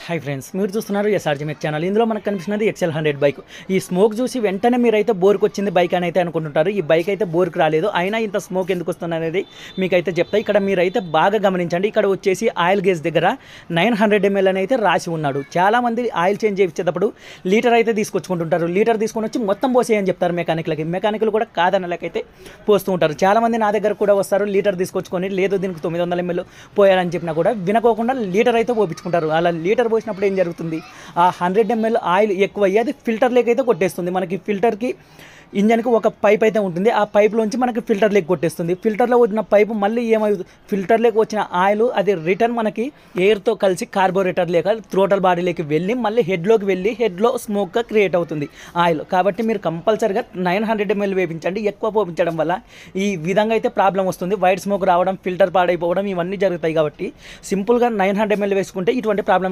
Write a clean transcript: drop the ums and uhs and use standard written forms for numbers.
Hi friends, మీరు చూస్తున్నారు SRG మెక్ channel. ఇందులో మనకు కనిపిస్తున్నది XL100 బైక్. ఈ స్మోక్ చూసి వెంటనే మీరైతే బోర్కి వచ్చింది బైక్ అని అయితే అనుకుంటుంటారు. ఈ బైక్ అయితే బోర్కి రాలేదు, అయినా ఇంత స్మోక్ ఎందుకు వస్తుంది అనేది మీకైతే చెప్తా. ఇక్కడ మీరైతే బాగా గమనించండి. ఇక్కడ వచ్చేసి ఆయిల్ గేజ్ దగ్గర 900 ml అని అయితే రాసి ఉన్నాడు. చాలామంది ఆయిల్ చేంజ్ చేయించేటప్పుడు లీటర్ అయితే తీసుకొచ్చుకుంటుంటారు. లీటర్ తీసుకొని వచ్చి మొత్తం పోసేయని చెప్తారు మెకానిక్లకి. మెకానిక్లు కూడా కాదనలేకైతే పోస్తూ ఉంటారు. చాలామంది నా దగ్గర కూడా వస్తారు, లీటర్ తీసుకొచ్చుకొని లేదు దీనికి 900 ml పోయాలని చెప్పినా కూడా వినకోకుండా లీటర్ అయితే పోపించుకుంటారు. అలా లీటర్ పోసినప్పుడు ఏం జరుగుతుంది, ఆ 100 ml ఆయిల్ ఎక్కువ అయ్యి అది ఫిల్టర్లోకి అయితే కొట్టేస్తుంది. మనకి ఫిల్టర్కి ఇంజన్కి ఒక పైప్ అయితే ఉంటుంది, ఆ పైప్లోంచి మనకి ఫిల్టర్లోకి కొట్టేస్తుంది. ఫిల్టర్లో వచ్చిన పైపు మళ్ళీ ఏమవుతుంది, ఫిల్టర్లోకి వచ్చిన ఆయిల్ అది రిటర్న్ మనకి ఎయిర్తో కలిసి కార్బోరేటర్ లేక థ్రోటల్ బాడీలోకి వెళ్ళి మళ్ళీ హెడ్లోకి వెళ్ళి హెడ్లో స్మోక్గా క్రియేట్ అవుతుంది ఆయిల్. కాబట్టి మీరు కంపల్సరీగా 900 ml వేపించండి. ఎక్కువ పోపించడం వల్ల ఈ విధంగా అయితే ప్రాబ్లం వస్తుంది. వైట్ స్మోక్ రావడం, ఫిల్టర్ పాడైపోవడం ఇవన్నీ జరుగుతాయి. కాబట్టి సింపుల్గా 900 ml వేసుకుంటే ఇటువంటి ప్రాబ్లం